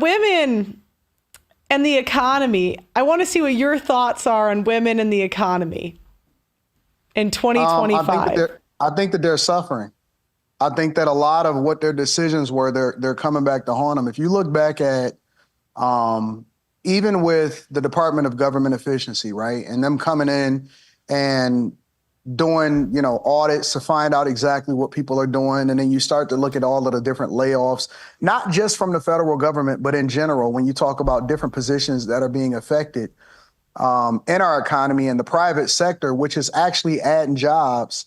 Women and the economy. I want to see what your thoughts are on women and the economy in 2025. I think that they're suffering. I think that a lot of what their decisions were, they're coming back to haunt them. If you look back at even with the Department of Government Efficiency, right, and them coming in and doing, audits to find out exactly what people are doing. And then you start to look at all of the different layoffs, not just from the federal government, but in general, when you talk about different positions that are being affected in our economy and the private sector, which is actually adding jobs.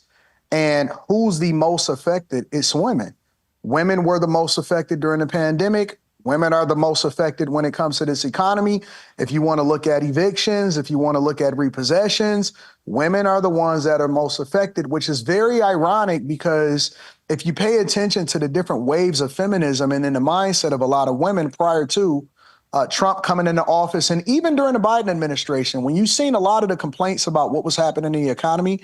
And who's the most affected? It's women. Women were the most affected during the pandemic. Women are the most affected when it comes to this economy. If you want to look at evictions, if you want to look at repossessions, women are the ones that are most affected, which is very ironic because if you pay attention to the different waves of feminism and in the mindset of a lot of women prior to Trump coming into office, and even during the Biden administration, when you've seen a lot of the complaints about what was happening in the economy,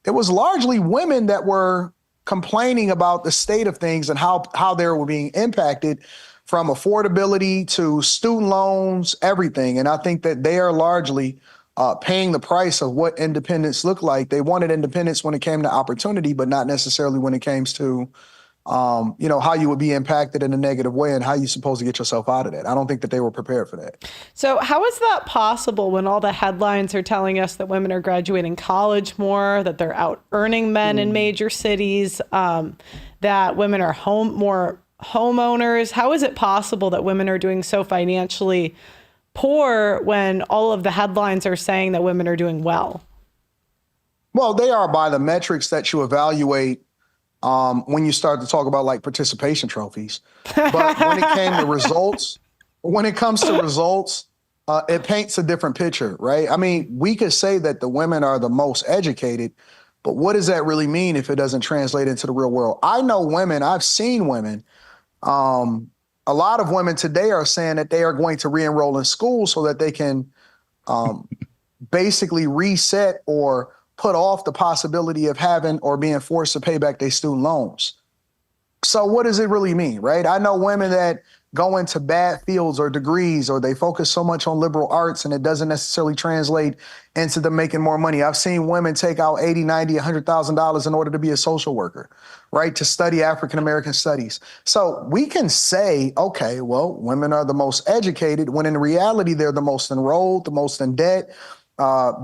it was largely women that were complaining about the state of things and how they were being impacted from affordability to student loans, everything. And I think that they are largely paying the price of what independence looked like. They wanted independence when it came to opportunity, but not necessarily when it came to, how you would be impacted in a negative way and how you're supposed to get yourself out of that. I don't think that they were prepared for that. So how is that possible when all the headlines are telling us that women are graduating college more, that they're out earning men in major cities, that women are more homeowners? How is it possible that women are doing so financially poor when all of the headlines are saying that women are doing well? Well, they are by the metrics that you evaluate when you start to talk about like participation trophies. But when it came to results, it paints a different picture, right? I mean, we could say that the women are the most educated, but what does that really mean if it doesn't translate into the real world? I know women, I've seen women. A lot of women today are saying that they are going to re-enroll in school so that they can basically reset or put off the possibility of having or being forced to pay back their student loans. So what does it really mean, right? I know women that go into bad fields or degrees, or they focus so much on liberal arts and it doesn't necessarily translate into them making more money. I've seen women take out $80, $90, $100,000 in order to be a social worker, right? To study African-American studies. So we can say, okay, well, women are the most educated when in reality, they're the most enrolled, the most in debt.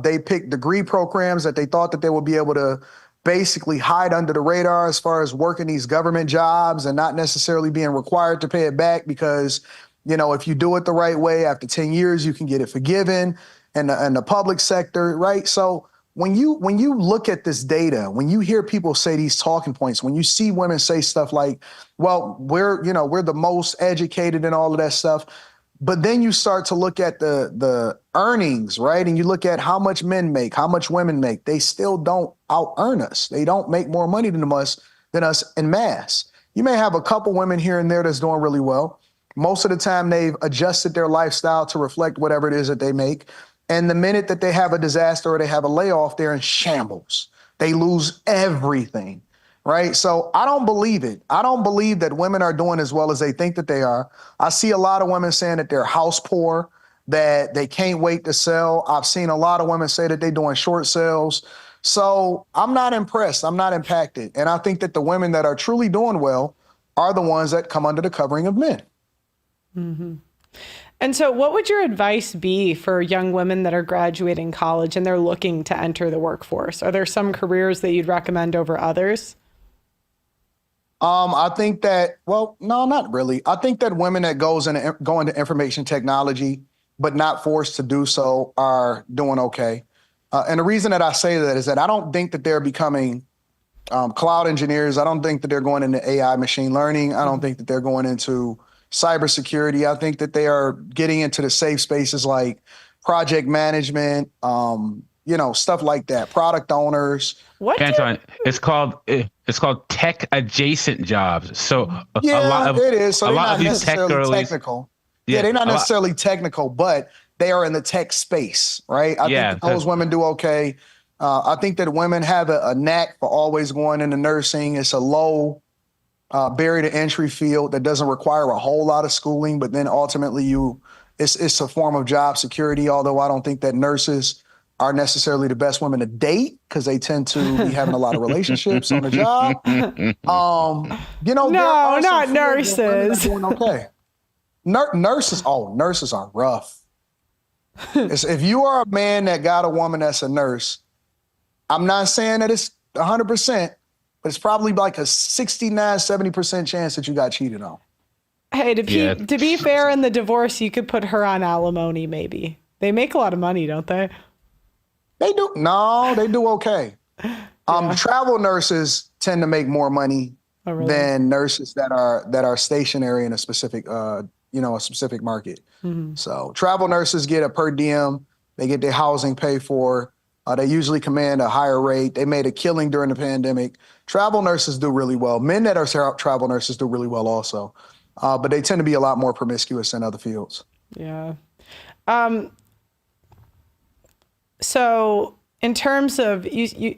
They picked degree programs that they thought that they would be able to basically hide under the radar as far as working these government jobs and not necessarily being required to pay it back because, if you do it the right way, after 10 years, you can get it forgiven in the public sector, right? So when you look at this data, when you hear people say these talking points, when you see women say stuff like, well, we're the most educated and all of that stuff, but then you start to look at the earnings, right? And you look at how much men make, how much women make. They still don't out-earn us. They don't make more money than us en masse. You may have a couple women here and there that's doing really well. Most of the time, they've adjusted their lifestyle to reflect whatever it is that they make. And the minute that they have a disaster or they have a layoff, they're in shambles. They lose everything. Right. So I don't believe it. I don't believe that women are doing as well as they think that they are. I see a lot of women saying that they're house poor, that they can't wait to sell. I've seen a lot of women say that they're doing short sales. So I'm not impressed. I'm not impacted. And I think that the women that are truly doing well are the ones that come under the covering of men. Mm-hmm. And so what would your advice be for young women that are graduating college and they're looking to enter the workforce? Are there some careers that you'd recommend over others? I think that, well, no, not really. I think that women that go into information technology, but not forced to do so, are doing okay. And the reason that I say that is that I don't think that they're becoming cloud engineers. I don't think that they're going into AI machine learning. I don't think that they're going into cybersecurity. I think that they are getting into the safe spaces like project management, stuff like that, product owners. Anton, it's called tech adjacent jobs. So it is. So they're not necessarily technical. Yeah, they're not necessarily technical, but they are in the tech space, right? I think that those women do okay. I think that women have a knack for always going into nursing. It's a low barrier to entry field that doesn't require a whole lot of schooling, but then ultimately it's a form of job security. Although I don't think that nurses are necessarily the best women to date because they tend to be having a lot of relationships on the job. There No, are not some fields where women are nurses. doing okay. Nurses are rough. If you are a man that got a woman that's a nurse, I'm not saying that it's 100%, but it's probably like a 69, 70% chance that you got cheated on. Hey, Yeah. to be fair, in the divorce, you could put her on alimony, maybe. They make a lot of money, don't they? They do. No, they do okay. Yeah. Travel nurses tend to make more money Oh, really? than nurses that are stationary in a specific a specific market. Mm-hmm. So travel nurses get a per diem. They get their housing paid for. They usually command a higher rate. They made a killing during the pandemic. Travel nurses do really well. Men that are travel nurses do really well also, but they tend to be a lot more promiscuous than other fields. Yeah. So in terms of you,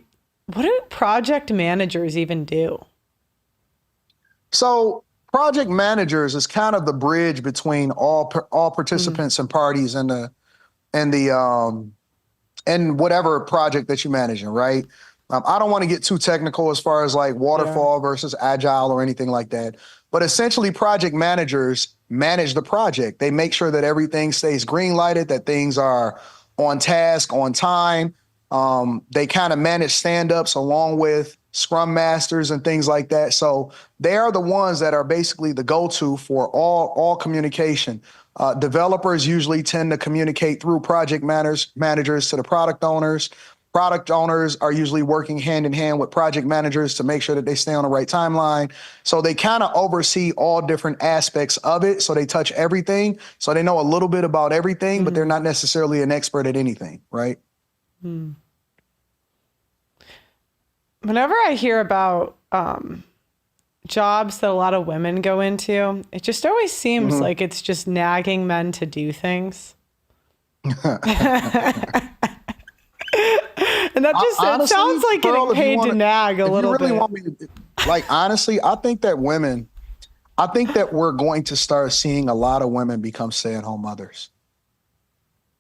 what do project managers even do? So project managers is kind of the bridge between all participants and parties in the and whatever project that you're managing, right? I don't want to get too technical as far as like waterfall versus agile or anything like that. But essentially, project managers manage the project. They make sure that everything stays green lighted, that things are on task, on time. They kind of manage stand-ups along with scrum masters and things like that. So they are the ones that are basically the go-to for all communication. Developers usually tend to communicate through project managers to the product owners. Product owners are usually working hand in hand with project managers to make sure that they stay on the right timeline. So they kind of oversee all different aspects of it. So they touch everything. So they know a little bit about everything, but they're not necessarily an expert at anything, right? Whenever I hear about jobs that a lot of women go into, it just always seems like it's just nagging men to do things. And that just Honestly, it sounds like Pearl, getting paid to nag a little if you really bit. want me to, like, honestly, I think that we're going to start seeing a lot of women become stay-at-home mothers.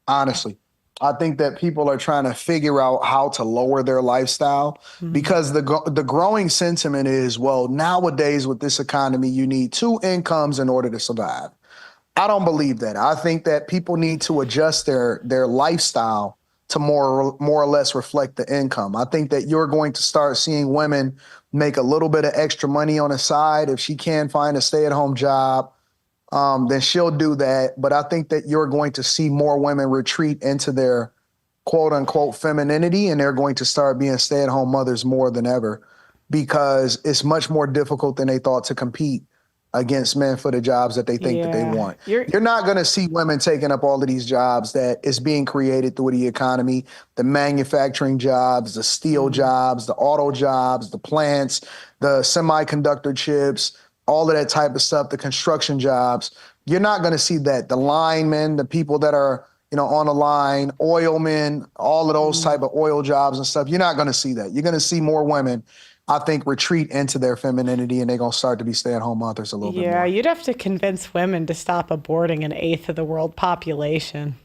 Honestly, I think that people are trying to figure out how to lower their lifestyle because the growing sentiment is, well, nowadays with this economy, you need two incomes in order to survive. I don't believe that. I think that people need to adjust their lifestyle to more or less reflect the income. I think that you're going to start seeing women make a little bit of extra money on the side. If she can find a stay-at-home job, then she'll do that. But I think that you're going to see more women retreat into their quote unquote femininity, and they're going to start being stay-at-home mothers more than ever because it's much more difficult than they thought to compete against men for the jobs that they think that they want. You're not going to see women taking up all of these jobs that is being created through the economy, the manufacturing jobs, the steel jobs, the auto jobs, the plants, the semiconductor chips, all of that type of stuff, the construction jobs. You're not going to see that. The linemen, the people that are, on the line, oilmen, all of those type of oil jobs and stuff. You're not going to see that. You're going to see more women, I think, retreat into their femininity, and they're going to start to be stay-at-home mothers a little bit more. Yeah, you'd have to convince women to stop aborting an eighth of the world population.